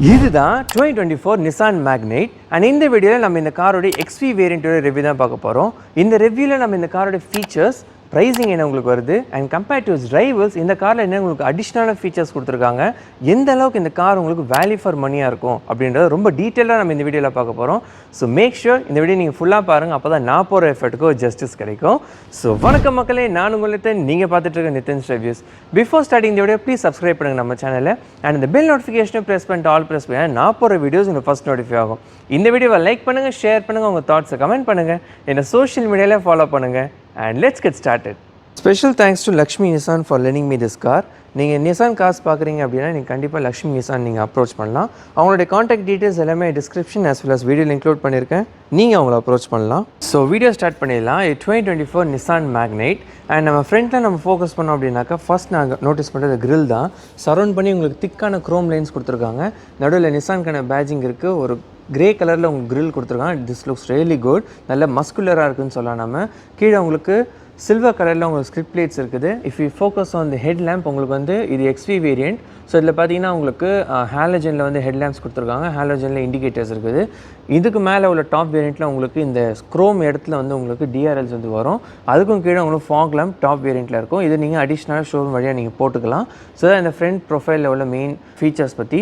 இதுதான் 2024 Nissan Magnite and இந்த வீடியோவில் நம்ம இந்த காரோட XV வேரியண்ட்டோட ரிவ்யூ தான் பார்க்க போகிறோம். இந்த ரிவ்யூவில் நம்ம இந்த காரோட ஃபீச்சர்ஸ் ப்ரைஸிங் என்ன உங்களுக்கு வருது அண்ட் கம்பேர்ட் டு ரைவல்ஸ் இந்த காரில் என்ன உங்களுக்கு அடிஷ்னலான ஃபீச்சர்ஸ் கொடுத்துருக்காங்க, எந்த அளவுக்கு இந்த கார் உங்களுக்கு வேல்யூ ஃபார் மணியாக இருக்கும் அப்படின்றத ரொம்ப டீட்டெயிலாக நம்ம இந்த வீடியோவில் பார்க்க போகிறோம். ஸோ மேக் ஷூர் இந்த வீடியோ நீங்கள் ஃபுல்லாக பாருங்கள், அப்போ தான் நான் போகிற எஃபர்ட்டுக்கு ஒரு ஜஸ்டிஸ் கிடைக்கும். ஸோ வணக்கம் மக்களே, நான் உங்களுக்கு நீங்கள் பார்த்துட்டு இருக்க நிதின்ஸ் ரிவ்யூஸ். பிஃபோர் ஸ்டார்டிங் இந்த வீடியோ ப்ளீஸ் சப்ஸ்கிரைப் பண்ணுங்கள் நம்ம சேனலில் அண்ட் இந்த பெல் நோட்டிஃபிகேஷனை ப்ரெஸ் பண்ணிட்டு ஆல் ப்ரெஸ் பண்ணி நான் போகிற வீடியோஸ் உங்களுக்கு ஃபஸ்ட் நோட்டிஃபை ஆகும். இந்த வீடியோவை லைக் பண்ணுங்கள், ஷேர் பண்ணுங்கள், உங்கள் தாட்ஸை கமெண்ட் பண்ணுங்கள், என்னை சோஷியல் மீடியாவில் ஃபாலோ பண்ணுங்கள் and let's get started. Special thanks to Lakshmi Nissan for lending me this car. நீங்கள் நிசான் கார்ஸ் பார்க்குறீங்க அப்படின்னா நீங்கள் கண்டிப்பாக லக்ஷ்மி நிசான் நீங்கள் அப்ரோச் பண்ணலாம். அவங்களுடைய காண்டாக்ட் டீட்டெயில்ஸ் எல்லாமே டிஸ்கிரிப்ஷன் as well as வீடியோவில் இன்க்ளூட் பண்ணியிருக்கேன், நீங்கள் அவங்கள அப்ரோச் பண்ணலாம். ஸோ வீடியோ ஸ்டார்ட் பண்ணிடலாம். 2024 நிசான் மேக்னைட் அண்ட் நம்ம ஃப்ரண்ட்டில் நம்ம ஃபோக்கஸ் பண்ணோம் அப்படின்னாக்கா ஃபஸ்ட் நாங்கள் நோட்டீஸ் பண்ணுறது கிரில் தான். சரௌண்ட் பண்ணி உங்களுக்கு திக்கான க்ரோம் லைன்ஸ் கொடுத்துருக்காங்க. நடுவில் நிசான்கான பேஜிங் இருக்குது. ஒரு கிரே கலரில் உங்களுக்கு கிரில் கொடுத்துருக்காங்க. This looks really good. நல்ல மஸ்குலராக இருக்குதுன்னு சொல்லலாம். நம்ம கீழே உங்களுக்கு சில்வர் கலரில் உங்களுக்கு ஸ்கிரிப்ட் பிளேட்ஸ் இருக்குது. If you focus on the head lamp உங்களுக்கு வந்து இது XV வேரியண்ட். ஸோ இதில் பார்த்தீங்கன்னா உங்களுக்கு ஹாலஜனில் வந்து ஹெட் லேம்ப்ஸ் கொடுத்துருக்காங்க. ஹாலஜனில் இண்டிகேட்டர்ஸ் இருக்குது. இதுக்கு மேலே உள்ள டாப் வேரியண்ட்டில் உங்களுக்கு இந்த ஸ்க்ரோம் இடத்துல வந்து உங்களுக்கு DRLs வந்து வரும். அதுக்கும் கீழே உங்களுக்கு ஃபாக் லேம்ப் டாப் வேரியண்ட்டில் இருக்கும். இது நீங்கள் அடிஷ்னலாக ஷோரூம் வழியாக நீங்கள் போட்டுக்கலாம். ஸோ இந்த ஃப்ரண்ட் ப்ரொஃபைலில் உள்ள மெயின் ஃபீச்சர்ஸ் பற்றி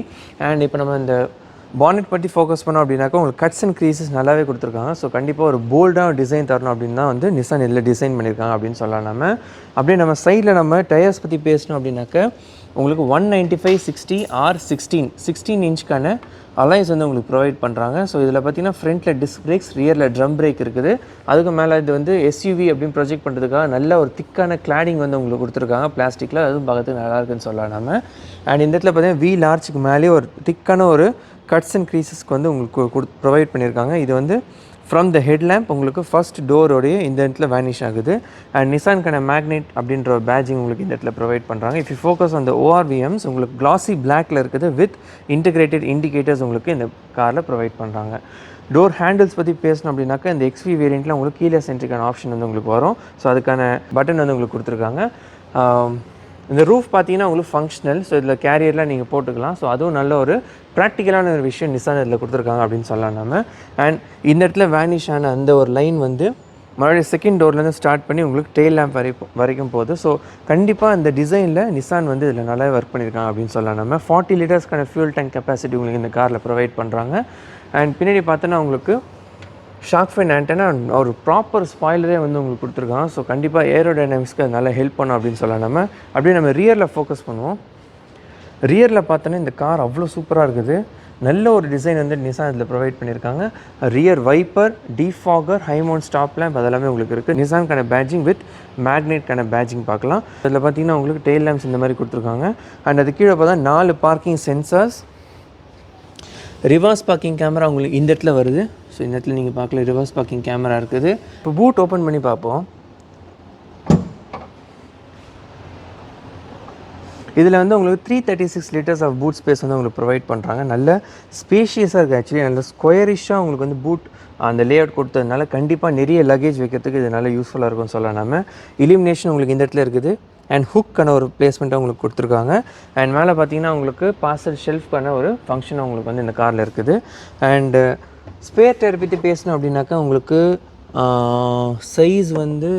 அண்ட் இப்போ நம்ம இந்த பானட் பற்றி ஃபோக்கஸ் பண்ணோம் அப்படின்னாக்கா உங்களுக்கு கட்ஸ் அண்ட் க்ரீசஸ் நல்லாவே கொடுத்துருக்காங்க. ஸோ கண்டிப்பாக ஒரு போல்டாக டிசைன் தரணும் அப்படின்னு தான் வந்து நிசான் இதில் டிசைன் பண்ணியிருக்காங்க அப்படின்னு சொல்லலாம். நம்ம அப்படியே நம்ம சைடில் நம்ம டயர்ஸ் பற்றி பேசணும் அப்படின்னாக்கா உங்களுக்கு 195/60 R16 இன்ச்சுக்கான அலைன்ஸ் வந்து உங்களுக்கு ப்ரொவைட் பண்ணுறாங்க. ஸோ இதில் பார்த்தீங்கன்னா ஃப்ரண்ட்டில் டிஸ்க் பிரேக்ஸ், ரியரில் ட்ரம் பிரேக் இருக்குது. அதுக்கு மேலே இது வந்து SUV அப்படின்னு ப்ரொஜெக்ட் பண்ணுறதுக்காக நல்ல ஒரு திக்கான கிளாடிங் வந்து உங்களுக்கு கொடுத்துருக்காங்க பிளாஸ்டிக்கில். அதுவும் பார்க்கறதுக்கு நல்லா இருக்குன்னு சொல்லலாம் நம்ம. அண்ட் இந்த இடத்துல பார்த்தீங்கன்னா வீல் ஆர்ச்சுக்கு மேலேயே ஒரு திக்கான ஒரு கட்ஸ் அண்ட் க்ரீசஸ்க்கு வந்து உங்களுக்கு ப்ரொவைட் பண்ணியிருக்காங்க. இது வந்து ஃப்ரம் த ஹெட் லேம்ப் உங்களுக்கு ஃபஸ்ட் டோரோடைய இந்த இடத்துல வேனிஷ் ஆகுது. அண்ட் நிசான்கான மேக்னெட் அப்படின்ற ஒரு பேஜிங் உங்களுக்கு இந்த இடத்துல ப்ரொவைட் பண்ணுறாங்க. இஃப் யூ ஃபோக்கஸ் அந்த ORVMs உங்களுக்கு கிளாசி பிளாக்ல இருக்குது வித் இன்டிகிரேட்டட் இண்டிகேட்டர்ஸ் உங்களுக்கு இந்த காரில் ப்ரொவைட் பண்ணுறாங்க. டோர் ஹேண்டில்ஸ் பற்றி பேசணும் அப்படின்னாக்கா இந்த XV வேரியண்ட்டில் உங்களுக்கு கீழே சென்ட்ரிக்கான ஆப்ஷன் வந்து உங்களுக்கு வரும். ஸோ அதுக்கான பட்டன் வந்து உங்களுக்கு கொடுத்துருக்காங்க. இந்த ரூஃப் பார்த்தீங்கன்னா உங்களுக்கு ஃபங்க்ஷனல். ஸோ இதில் கேரியர்லாம் நீங்கள் போட்டுக்கலாம். ஸோ அதுவும் நல்ல ஒரு ப்ராக்டிக்கலான ஒரு விஷயம் நிசான் இதில் கொடுத்துருக்காங்க அப்படின்னு சொல்லலாம் நம்ம. அண்ட் இந்த இடத்துல வேனிஷ் ஆன அந்த ஒரு லைன் வந்து மறுபடியும் செகண்ட் டோர்லேருந்து ஸ்டார்ட் பண்ணி உங்களுக்கு டெயில் லேம்ப் வரைக்கும் போகுது. ஸோ கண்டிப்பாக இந்த டிசைனில் நிசான் வந்து இதில் நல்லா ஒர்க் பண்ணியிருக்காங்க அப்படின்னு சொல்லலாம் நம்ம. 40 லிட்டர்ஸ்க்கான ஃபியூல் டேங்க் கெப்பாசிட்டி உங்களுக்கு இந்த காரில் ப்ரொவைட் பண்ணுறாங்க. அண்ட் பின்னாடி பார்த்தோன்னா உங்களுக்கு ஷார்க் ஃபைன் ஆண்டனா ஒரு ப்ராப்பர் ஸ்பாய்லரே வந்து உங்களுக்கு கொடுத்துருக்காங்க. ஸோ கண்டிப்பாக ஏரோடைனமிக்ஸ்க்கு அது நல்லா ஹெல்ப் பண்ணும் அப்படின்னு சொல்லலாம் நம்ம. அப்படியே நம்ம ரியரில் ஃபோக்கஸ் பண்ணுவோம். ரியரில் பார்த்தோன்னா இந்த கார் அவ்வளோ சூப்பராக இருக்குது. நல்ல ஒரு டிசைன் வந்து நிசான் இதில் ப்ரொவைட் பண்ணியிருக்காங்க. Rear wiper, defogger, high mount stop lamp அதெல்லாமே உங்களுக்கு இருக்குது. நிசான்கான பேஜிங் வித் மேக்னெட்கான பேஜிங் பார்க்கலாம். அதில் பார்த்தீங்கன்னா உங்களுக்கு டெயில் லேம்ப்ஸ் இந்த மாதிரி கொடுத்துருக்காங்க. அண்ட் அது கீழே பார்த்தா 4 parking sensors, reverse parking camera உங்களுக்கு இந்த இடத்துல வருது. ஸோ இந்த இடத்துல நீங்கள் பார்க்கல ரிவர்ஸ் பார்க்கிங் கேமரா இருக்குது. இப்போ பூட் ஓப்பன் பண்ணி பார்ப்போம். இதில் வந்து உங்களுக்கு 336 லிட்டர்ஸ் ஆஃப் பூட் ஸ்பேஸ் வந்து உங்களுக்கு ப்ரொவைட் பண்ணுறாங்க. நல்ல ஸ்பேஷியஸாக இருக்குது. ஆக்சுவலி நல்ல ஸ்கொயரிஷாக உங்களுக்கு வந்து பூட் அந்த லே அவுட் கொடுத்ததுனால கண்டிப்பாக நிறைய லக்கேஜ் வைக்கிறதுக்கு இது நல்லா யூஸ்ஃபுல்லாக இருக்கும்னு சொல்லலாம் நம்ம. இலிமினேஷன் உங்களுக்கு இந்த இடத்துல இருக்குது. அண்ட் ஹுக்கான ஒரு பிளேஸ்மெண்ட்டாக உங்களுக்கு கொடுத்துருக்காங்க. அண்ட் மேலே பார்த்தீங்கன்னா உங்களுக்கு பார்சல் ஷெல்ஃப்க்கான ஒரு ஃபங்க்ஷன் உங்களுக்கு வந்து இந்த காரில் இருக்குது. அண்டு ஸ்பேர் டயர் பற்றி பேசணும் அப்படின்னாக்கா உங்களுக்கு சைஸ் வந்து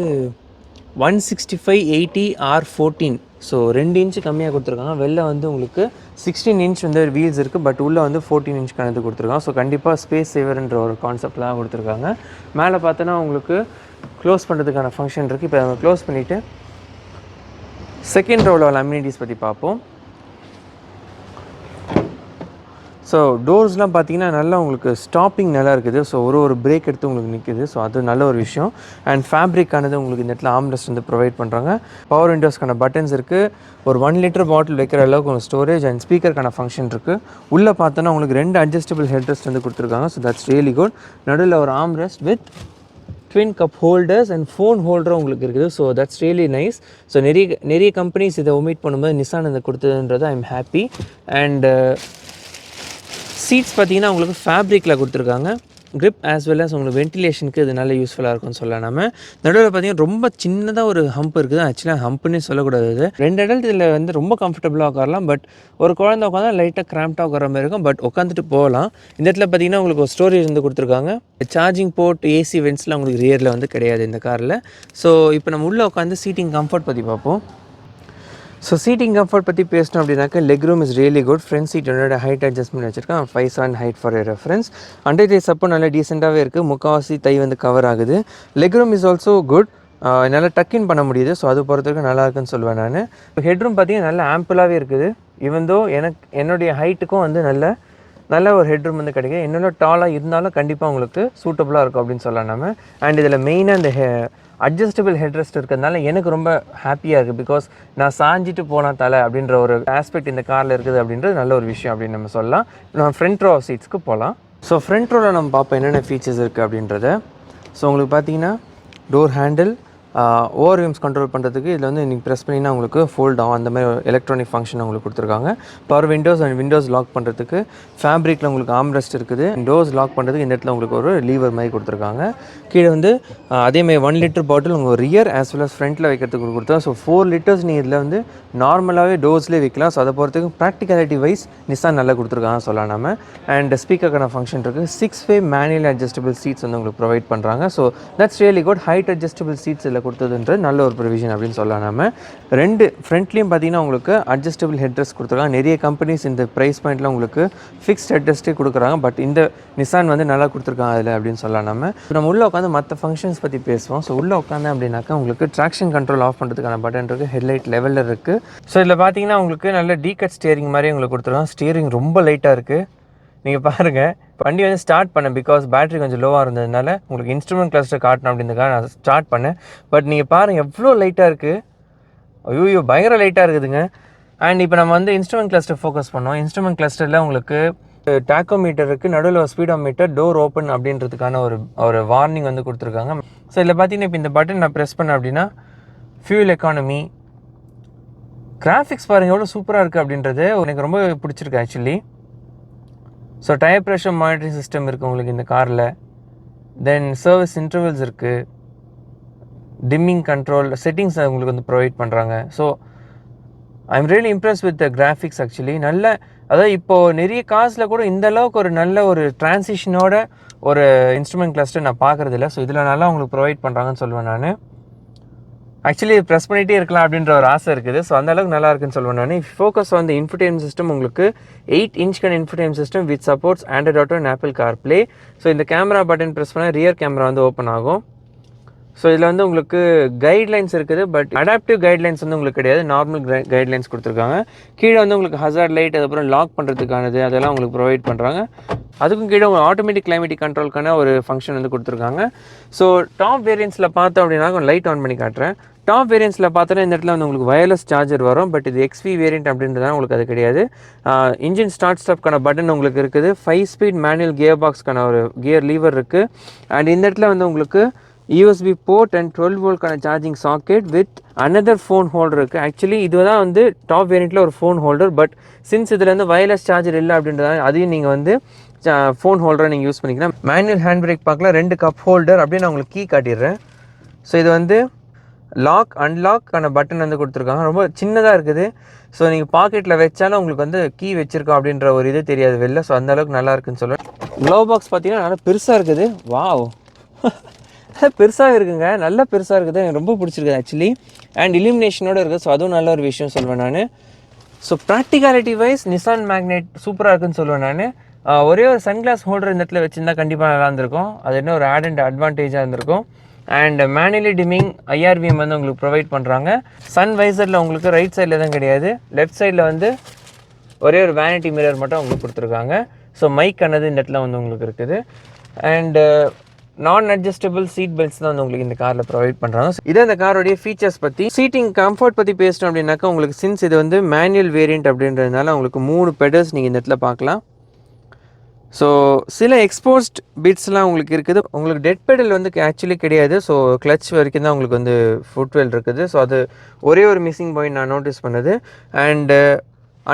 165/80 R14. ஸோ 2 இன்ச்சு கம்மியாக கொடுத்துருக்காங்க. வெளில வந்து உங்களுக்கு 16 இன்ச் வந்து வீல்ஸ் இருக்குது. பட் உள்ளே வந்து 14 இன்ச்சுக்கான இது கொடுத்துருக்காங்க. ஸோ கண்டிப்பாக ஸ்பேஸ் சேவர்ன்ற ஒரு கான்செப்ட்லாம் கொடுத்துருக்காங்க. மேலே பார்த்தோன்னா உங்களுக்கு க்ளோஸ் பண்ணுறதுக்கான ஃபங்க்ஷன் இருக்குது. இப்போ நம்ம க்ளோஸ் பண்ணிவிட்டு செகண்ட் ரோவில் அம்யூனிட்டிஸ் பற்றி பார்ப்போம். ஸோ டோர்ஸ்லாம் பார்த்தீங்கன்னா நல்லா உங்களுக்கு ஸ்டாப்பிங் நல்லா இருக்குது. ஸோ ஒரு பிரேக் எடுத்து உங்களுக்கு நிற்குது. ஸோ அது நல்ல ஒரு விஷயம். அண்ட் ஃபேப்ரிக்கானது உங்களுக்கு இந்த இடத்துல ஆம்ரெஸ்ட் வந்து ப்ரொவைட் பண்ணுறாங்க. பவர் விண்டோஸ்க்கான பட்டன்ஸ் இருக்குது. ஒரு 1 லிட்டர் பாட்டில் வைக்கிற அளவுக்கு உங்களுக்கு ஸ்டோரேஜ் அண்ட் ஸ்பீக்கருக்கான ஃபங்க்ஷன் இருக்குது. உள்ளே பார்த்தோன்னா உங்களுக்கு 2 அட்ஜஸ்டபிள் ஹெட்ரெஸ்ட் வந்து கொடுத்துருக்காங்க. So that's really good. நடுவில் ஒரு armrest with twin cup holders and phone ஹோல்டரும் உங்களுக்கு இருக்குது. So that's really nice. So நிறைய கம்பெனிஸ் இதை ஒமிட் பண்ணும்போது நிசான் இதை கொடுத்ததுன்றது I am happy. And seats பார்த்தீங்கன்னா உங்களுக்கு ஃபேப்ரிக்கில் கொடுத்துருக்காங்க. grip as well as உங்களுக்கு வென்டிலேஷனுக்கு இது நல்ல யூஸ்ஃபுல்லாக இருக்கும்னு சொல்லலாம். நம்ம நடுவில் பார்த்தீங்கன்னா ரொம்ப சின்னதாக ஒரு ஹம்ப் இருக்குது. ஆக்சுவலாக ஹம்ப்னே சொல்லக்கூடாது. இது 2 அடல்ட் இதில் வந்து ரொம்ப கம்ஃபர்டபுளாக உட்காரலாம். பட் ஒரு குழந்தை உட்காந்தா லைட்டாக கிராம்ப்டாக உட்கார மாதிரி இருக்கும். பட் உட்காந்துட்டு போகலாம். இந்த இடத்துல பார்த்தீங்கன்னா உங்களுக்கு ஒரு ஸ்டோரேஜ் வந்து கொடுத்துருக்காங்க. சார்ஜிங் போர்ட், ஏசி வென்ட்ஸ்லாம் உங்களுக்கு ரியரில் வந்து கிடையாது இந்த காரில். ஸோ இப்போ நம்ம உள்ளே உட்காந்து சீட்டிங் கம்ஃபர்ட் பற்றி பார்ப்போம். ஸோ சீட்டிங் கம்ஃபர்ட் பற்றி பேசணும் அப்படின்னாக்கா leg room is really good. Front seat என்னோட ஹைட் அட்ஜஸ்ட்மெண்ட் வச்சிருக்கேன் 5'7" height for reference. Under thigh support நல்லா டீசெண்டாகவே இருக்குது. முக்கால்வாசி தை வந்து கவர் ஆகுது. Leg room is also good. நல்லா டக்கின் பண்ண முடியுது. ஸோ அது பொறுத்தவரைக்கும் நல்லா இருக்குன்னு சொல்லுவேன் நான். ஹெட்ரூம் பார்த்தீங்கன்னா நல்லா ஆம்பிளாகவே இருக்குது. ஈவன் தோ என்னுடைய ஹைட்டுக்கும் வந்து நல்ல ஒரு ஹெட்ரூம் வந்து கிடைக்கும். என்னோட டாலாக இருந்தாலும் கண்டிப்பாக உங்களுக்கு சூட்டபுளாக இருக்கும் அப்படின்னு சொல்லலாம் நம்ம. அண்ட் இதில் மெயினாக இந்த அட்ஜஸ்டபிள் ஹெட்ரெஸ்ட் இருக்கிறதுனால எனக்கு ரொம்ப ஹாப்பியாக இருக்குது. பிகாஸ் நான் சாஞ்சிட்டு போனால் தலை அப்படின்ற ஒரு ஆஸ்பெக்ட் இந்த காரில் இருக்குது அப்படின்றது நல்ல ஒரு விஷயம் அப்படின்னு நம்ம சொல்லலாம். நம்ம ஃப்ரண்ட் ரோ சீட்ஸ்க்கு போகலாம். ஸோ ஃப்ரண்ட் ரோவில் நம்ம பார்ப்போம் என்னென்ன ஃபீச்சர்ஸ் இருக்குது அப்படின்றத. ஸோ உங்களுக்கு பார்த்தீங்கன்னா டோர் ஹேண்டில், ஓவர் வியூம்ஸ் கண்ட்ரோல் பண்ணுறதுக்கு இதில் வந்து நீங்கள் ப்ரெஸ் பண்ணிங்கன்னா உங்களுக்கு ஃபோல்ட் ஆகும். அந்த மாதிரி எலக்ட்ரானிக் ஃபங்க்ஷன் உங்களுக்கு கொடுத்துருக்காங்க. Power windows and windows lock பண்ணுறதுக்கு ஃபேப்ரிக்கில் உங்களுக்கு ஆம்ரெஸ்ட் இருக்குது. டோர்ஸ் லாக் பண்ணுறதுக்கு இந்த இடத்துல உங்களுக்கு ஒரு லீவர் மாதிரி கொடுத்துருக்காங்க. கீழே வந்து அதேமாதிரி 1 லிட்டர் பாட்டில் உங்கள் ரியர் ஆஸ் வெல் அஸ் ஃப்ரண்ட்டில் வைக்கிறதுக்கு கொடுத்தா. ஸோ 4 லிட்டர்ஸ் நீங்கள் இதில் வந்து நார்மலாகவே டோர்ஸ்லேயே வைக்கலாம். ஸோ அதை பொறுத்துக்கு ப்ராக்டிகாலிட்டி வைஸ் நிசான் நல்லா கொடுத்துருக்காங்க சொல்லலாம் நம்ம. அண்ட் ஸ்பீக்கருக்கான ஃபங்க்ஷன் இருக்குது. 6-way மேனுவல் அட்ஜஸ்டபிள் சீட்ஸ் வந்து உங்களுக்கு ப்ரொவைட் பண்ணுறாங்க. So that's really good. Height adjustable seats இதில் கொடுத்ததுன்றது நல்ல ஒரு ப்ரொவிஷன் அப்படின்னு சொல்லலாம் நம்ம. 2 ஃப்ரண்ட்லேயும் பார்த்தீங்கன்னா உங்களுக்கு அட்ஜஸ்டபிள் ஹெட்ரெஸ்ட் கொடுத்துருக்காங்க. நிறைய கம்பெனிஸ் இந்த ப்ரைஸ் பாயிண்ட்டில் உங்களுக்கு ஃபிக்ஸ்ட் ஹெட்ரெஸ்ட்டே கொடுக்குறாங்க. பட் இந்த நிசான் வந்து நல்லா கொடுத்துருக்காங்க அதில் அப்படின்னு சொல்லலாம் நம்ம. நம்ம உள்ளே உட்காந்து மற்ற ஃபங்க்ஷன்ஸ் பற்றி பேசுவோம். ஸோ உள்ளே உட்காந்து அப்படின்னாக்கா உங்களுக்கு ட்ராக்ஷன் கண்ட்ரோல் ஆஃப் பண்ணுறதுக்கான பட்டன் இருக்குது. ஹெட்லைட் லெவலில் இருக்குது. ஸோ இதில் பார்த்தீங்கன்னா உங்களுக்கு நல்ல டீகட் ஸ்டியரிங் மாதிரி உங்களுக்கு கொடுத்துருக்காங்க. ஸ்டியரிங் ரொம்ப லைட்டாக இருக்குது. நீங்கள் பாருங்கள், வண்டி வந்து ஸ்டார்ட் பண்ணேன் பிகாஸ் பேட்டரி கொஞ்சம் லோவாக இருந்ததுனால உங்களுக்கு இன்ஸ்ட்ருமெண்ட் கிளஸ்டர் காட்டணும் அப்படின்றதுக்காக நான் ஸ்டார்ட் பண்ணேன். பட் நீங்கள் பாருங்கள் எவ்வளோ லைட்டாக இருக்குது. ஐயோ பயங்கர லைட்டாக இருக்குதுங்க. அண்ட் இப்போ நம்ம வந்து இன்ஸ்ட்ருமெண்ட் கிளஸ்டர் ஃபோக்கஸ் பண்ணோம். இன்ஸ்ட்ருமெண்ட் கிளஸ்டரில் உங்களுக்கு டாக்கோமீட்டர் இருக்குது, நடுவில் ஒரு ஸ்பீடோமீட்டர், டோர் ஓப்பன் அப்படின்றதுக்கான ஒரு வார்னிங் வந்து கொடுத்துருக்காங்க. ஸோ இதில் பார்த்தீங்கன்னா இப்போ இந்த பட்டன் நான் ப்ரெஸ் பண்ணேன் அப்படின்னா ஃபியூல் எக்கானமி, கிராஃபிக்ஸ் பாருங்கள் எவ்வளோ சூப்பராக இருக்குது அப்படின்றது எனக்கு ரொம்ப பிடிச்சிருக்கு actually. So tyre pressure monitoring system இருக்குது உங்களுக்கு இந்த காரில். தென் சர்வீஸ் இன்டர்வல்ஸ் இருக்குது. டிம்மிங் கண்ட்ரோல் செட்டிங்ஸ் உங்களுக்கு வந்து ப்ரொவைட் பண்ணுறாங்க. So I am really impress with the graphics actually. அதாவது இப்போது நிறைய காசில் கூட இந்த அளவுக்கு ஒரு நல்ல ஒரு டிரான்சிஷனோட ஒரு இன்ஸ்ட்ருமெண்ட் கிளஸ்டர் நான் பார்க்குறதில்ல. ஸோ இதில் நல்லா உங்களுக்கு ப்ரொவைட் பண்ணுறாங்கன்னு சொல்லுவேன் நான். ஆக்சுவலி ப்ரெஸ் பண்ணிகிட்டே இருக்கலாம் அப்படின்ற ஒரு ஆசை இருக்குது. ஸோ அந்த அளவுக்கு நல்லா இருக்குன்னு சொல்லுவேன் நான். Focus on the infotainment system உங்களுக்கு 8-inch infotainment system with supports Android auto and Apple CarPlay. So இந்த கேமரா பட்டன் ப்ரெஸ் பண்ணால் ரியர் கேமரா வந்து ஓப்பன் ஆகும். ஸோ இதில் வந்து உங்களுக்கு கைட்லைன்ஸ் இருக்குது. பட் அடாப்டிவ் கைட்லைன்ஸ் வந்து உங்களுக்கு கிடையாது. நார்மல் கைட்லைன்ஸ் கொடுத்துருக்காங்க. கீழே வந்து உங்களுக்கு ஹசார்ட் லைட், அதுக்கப்புறம் லாக் பண்ணுறதுக்கானது அதெல்லாம் உங்களுக்கு ப்ரொவைட் பண்ணுறாங்க. அதுக்கும் கீழே உங்களுக்கு ஆட்டோமேட்டிக் கிளைமேட்டிக் கண்ட்ரோலுக்கான ஒரு ஃபங்க்ஷன் வந்து கொடுத்துருக்காங்க. ஸோ டாப் வேரியன்ஸில் பார்த்தோம் அப்படின்னா லைட் ஆன் பண்ணி காட்டுறேன். டாப் வேரியன்ஸில் பார்த்தோன்னா இந்த இடத்துல வந்து உங்களுக்கு வயர்லெஸ் சார்ஜர் வரும். பட் இது XV வேரியன்ட் அப்படின்றதுனால உங்களுக்கு அது கிடையாது. இன்ஜின் ஸ்டார்ட் ஸ்டாப்க்கான பட்டன் உங்களுக்கு இருக்குது. 5-speed மேனுவல் கியர் பாக்ஸ்க்கான ஒரு கியர் லீவர் இருக்குது. அண்ட் இந்த இடத்துல வந்து உங்களுக்கு USB போர்ட் அண்ட் 12 வோல்ட்கான charging socket with another phone holder இருக்குது. ஆக்சுவலி இதுதான் வந்து டாப் வேரியண்ட்டில் ஒரு ஃபோன் ஹோல்டர். பட் சின்ஸ் இதில் வந்து வயர்லெஸ் சார்ஜர் இல்லை அப்படின்றதால அதையும் நீங்கள் வந்து ஃபோன் ஹோல்டரை நீங்கள் யூஸ் பண்ணிக்கலாம். மேனுவல் ஹேண்ட் பிரேக் பார்க்கலாம். 2 கப் ஹோல்டர் அப்படின்னு நான் உங்களுக்கு கீ காட்டிடுறேன். ஸோ இது வந்து லாக் அன்லாக்கான பட்டன் வந்து கொடுத்துருக்காங்க. ரொம்ப சின்னதாக இருக்குது. ஸோ நீங்கள் பாக்கெட்டில் வச்சாலும் உங்களுக்கு வந்து கீ வச்சுருக்கோம் அப்படின்ற ஒரு இது தெரியாது வெளில. ஸோ அந்தளவுக்கு நல்லா இருக்குன்னு சொல்லுவேன். க்ளவ் பாக்ஸ் பார்த்தீங்கன்னா நல்லா பெருசாக இருக்குது. வாவ் பெருசாக இருக்குங்க, நல்லா பெருசாக இருக்குது. எனக்கு ரொம்ப பிடிச்சிருக்குது ஆக்சுவலி. அண்ட் இலிமினேஷனோடு இருக்குது. ஸோ அதுவும் நல்ல ஒரு விஷயம் சொல்லுவேன் நான். So practicality wise Nissan Magnite சூப்பராக இருக்குன்னு சொல்லுவேன் நான். ஒரே ஒரு சன்கிளாஸ் ஹோல்டர் இந்த இடத்துல வச்சுருந்தா கண்டிப்பாக நல்லா இருந்திருக்கும். அது என்ன ஒரு ஆட் அண்ட் அட்வான்டேஜாக இருந்திருக்கும். அண்ட் மேனுவலி டிமிங் IRVM வந்து உங்களுக்கு ப்ரொவைட் பண்ணுறாங்க. சன் வைசரில் உங்களுக்கு ரைட் சைடில் தான் கிடையாது. லெஃப்ட் சைடில் வந்து ஒரே ஒரு வேனிட்டி மிரர் மட்டும் உங்களுக்கு கொடுத்துருக்காங்க. ஸோ மைக் ஆனது இந்த இடத்துல வந்து உங்களுக்கு இருக்குது. அண்டு நான் அட்ஜஸ்டபிள் சீட் பெல்ட்ஸ் தான் வந்து உங்களுக்கு இந்த காரில் ப்ரொவைட் பண்ணுறாங்க. இதே இந்த காரோடைய ஃபீச்சர்ஸ் பற்றி. சீட்டிங் கம்ஃபர்ட் பற்றி பேசணும் அப்படின்னாக்கா உங்களுக்கு சின்ஸ் இது வந்து மேனுவல் வேரியண்ட் அப்படின்றதுனால உங்களுக்கு 3 பெடல்ஸ் நீங்கள் இந்த இடத்துல பார்க்கலாம். ஸோ சில எக்ஸ்போஸ்ட் பிட்ஸ்லாம் உங்களுக்கு இருக்குது. உங்களுக்கு டெட் பெடல் வந்து ஆக்சுவலி கிடையாது. ஸோ கிளச் வரைக்கும் தான் உங்களுக்கு வந்து ஃபுட்வெல் இருக்குது. ஸோ அது ஒரே ஒரு மிஸ்ஸிங் பாயிண்ட் நான் நோட்டீஸ் பண்ணது. அண்டு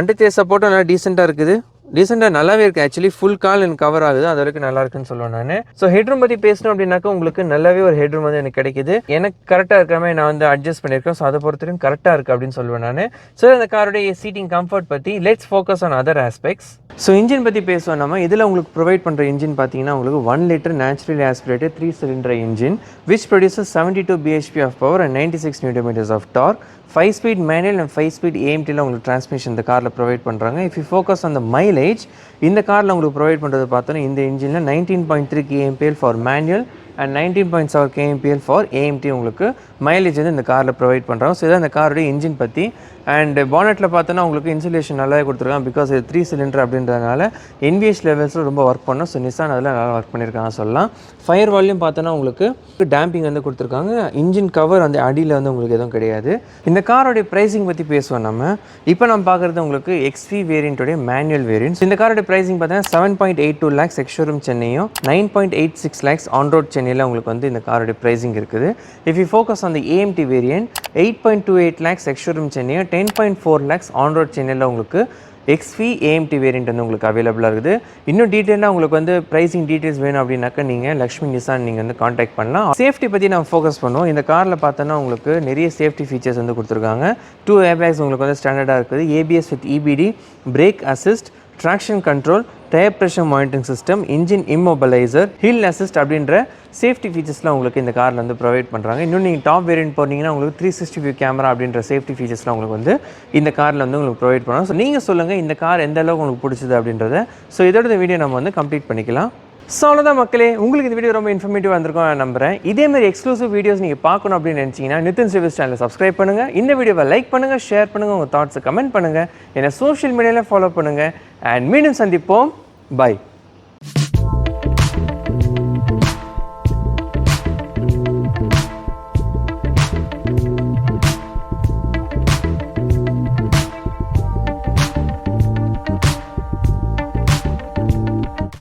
அண்டர் சப்போர்ட்டும் நல்லா டீசெண்டாக இருக்குது. ரீசெண்டாக நல்லாவே இருக்குது. ஆக்சுவலி ஃபுல் கால் எனக்கு கவர் ஆகுது, அது வரைக்கும் நல்லா இருக்குன்னு சொல்லுவேன் நான். ஸோ ஹெட்ரூம் பற்றி பேசணும் அப்படின்னாக்கா உங்களுக்கு நல்லாவே ஒரு ஹெட்ரூம் வந்து எனக்கு கிடைக்குது. எனக்கு கரெக்டாக இருக்கிற மாதிரி நான் வந்து அட்ஜஸ்ட் பண்ணியிருக்கேன். ஸோ அதை பொறுத்தவரைக்கும் கரெக்டாக இருக்குது அப்படின்னு சொல்லுவேன் நான். ஸோ அந்த காரோடைய சீட்டிங் கம்ஃபர்ட் பற்றி let's focus on other aspects. So engine பற்றி பேசுவோம் நம்ம. இதில் உங்களுக்கு ப்ரொவைட் பண்ணுற இன்ஜின் பார்த்தீங்கன்னா உங்களுக்கு 1 litre naturally aspirated 3 cylinder engine which produces 72 bhp of power and 96 Nm of torque. 5 speed manual and 5 speed AMT-ல உங்களுக்கு டிரான்ஸ்மிஷன் இந்த காரில் ப்ரொவைட் பண்ணுறாங்க. If you focus on the mileage, இந்த காரில் உங்களுக்கு ப்ரொவைட் பண்ணுறது பார்த்தோன்னா இந்த இன்ஜினில் 19.3 kmpl for manual and 19.7 kmpl for AMT உங்களுக்கு மைலேஜ் வந்து இந்த காரில் ப்ரொவைட் பண்ணுறோம். ஸோ இதான் இந்த காரோடைய இன்ஜின் பற்றி. அண்ட் பானெட்டில் பார்த்தோன்னா உங்களுக்கு இன்சுலேஷன் நல்லாவே கொடுத்துருக்காங்க. பிகாஸ் இது 3 சிலிண்டர் அப்படின்றதுனால NVH லெவல்ஸில் ரொம்ப ஒர்க் பண்ணோம். ஸோ நிசான் அதில் நல்லா ஒர்க் பண்ணியிருக்காங்க சொல்லலாம். ஃபயர் வால்யூம் பார்த்தோன்னா உங்களுக்கு டேம்பிங் வந்து கொடுத்துருக்காங்க. இன்ஜின் கவர் அந்த அடியில் வந்து உங்களுக்கு எதுவும் கிடையாது. இந்த காரோடைய ப்ரைஸிங் பற்றி பேசுவோம் நம்ம. இப்போ நம்ம பார்க்குறது உங்களுக்கு XV வேரியண்ட்டோடைய மேனுவல் வேரியன்ட். இந்த காரோடைய ப்ரைஸிங் பார்த்தீங்கன்னா 7.82 lakhs எக்ஸ்ஷோரூம் சென்னையும் 9.86 lakhs ஆன் ரோட் சென்னையில் உங்களுக்கு வந்து இந்த காரோடைய ப்ரைஸிங் இருக்குது. If you focus on the AMT variant 8.28 lakhs ex showroom சென்னையும் 10.4 lakhs ஆன் ரோட் சென்னையில் உங்களுக்கு XV AMT வேரியண்ட் வந்து உங்களுக்கு அவைலபிளாக இருக்குது. இன்னும் டீட்டெயிலாக உங்களுக்கு வந்து ப்ரைஸிங் டீட்டெயில்ஸ் வேணும் அப்படின்னாக்கா நீங்கள் லக்ஷ்மி நிசான் நீங்கள் வந்து காண்டாக்ட் பண்ணலாம். சேஃப்டி பற்றி நம்ம ஃபோக்கஸ் பண்ணுவோம். இந்த காரில் பார்த்தோன்னா உங்களுக்கு நிறைய சேஃப்டி ஃபீச்சர்ஸ் வந்து கொடுத்துருக்காங்க. 2 ஏர்பேக்ஸ் உங்களுக்கு வந்து ஸ்டாண்டர்டாக இருக்குது. ABS with EBD, brake assist, traction control, tyre pressure monitoring system, engine immobiliser, hill assist அப்படின்ற சேஃப்டி ஃபீச்சர்ஸ்லாம் உங்களுக்கு இந்த காரில் வந்து ப்ரொவைட் பண்ணுறாங்க. இன்னும் நீங்கள் டாப் வேரியன்ட் போனீங்கன்னா உங்களுக்கு 360 வியூ கேமரா அப்படின்ற சேஃப்டி ஃபீச்சர்ஸ்லாம் உங்களுக்கு வந்து இந்த காரில் வந்து உங்களுக்கு ப்ரொவைட் பண்ணுறோம். ஸோ நீங்கள் சொல்லுங்கள் இந்த கார் எந்த அளவுக்கு உங்களுக்கு பிடிச்சது அப்படின்றத. ஸோ இதோட இந்த வீடியோ நம்ம வந்து கம்ப்ளீட் பண்ணிக்கலாம். ஸோ அவ்வளோதான் மக்களே, உங்களுக்கு இந்த வீடியோ ரொம்ப இன்ஃபர்மேட்டிவாக இருந்திருக்கும் நான் நம்புறேன். இதேமாதிரி எக்ஸ்க்ளூசிவ் வீடியோஸ் நீங்கள் பார்க்கணும் அப்படின்னு நினச்சிங்கன்னா நிதின்ஸ் ரிவ்யூஸ் சேனலை சப்ஸ்கிரைப் பண்ணுங்கள். இந்த வீடியோவை லைக் பண்ணுங்கள், ஷேர் பண்ணுங்கள், உங்கள் தாட்ஸை கமெண்ட் பண்ணுங்கள், என்னை சோஷியல் மீடியாவில் ஃபாலோ பண்ணுங்கள். அண்ட் மீண்டும் சந்திப்போம். பை.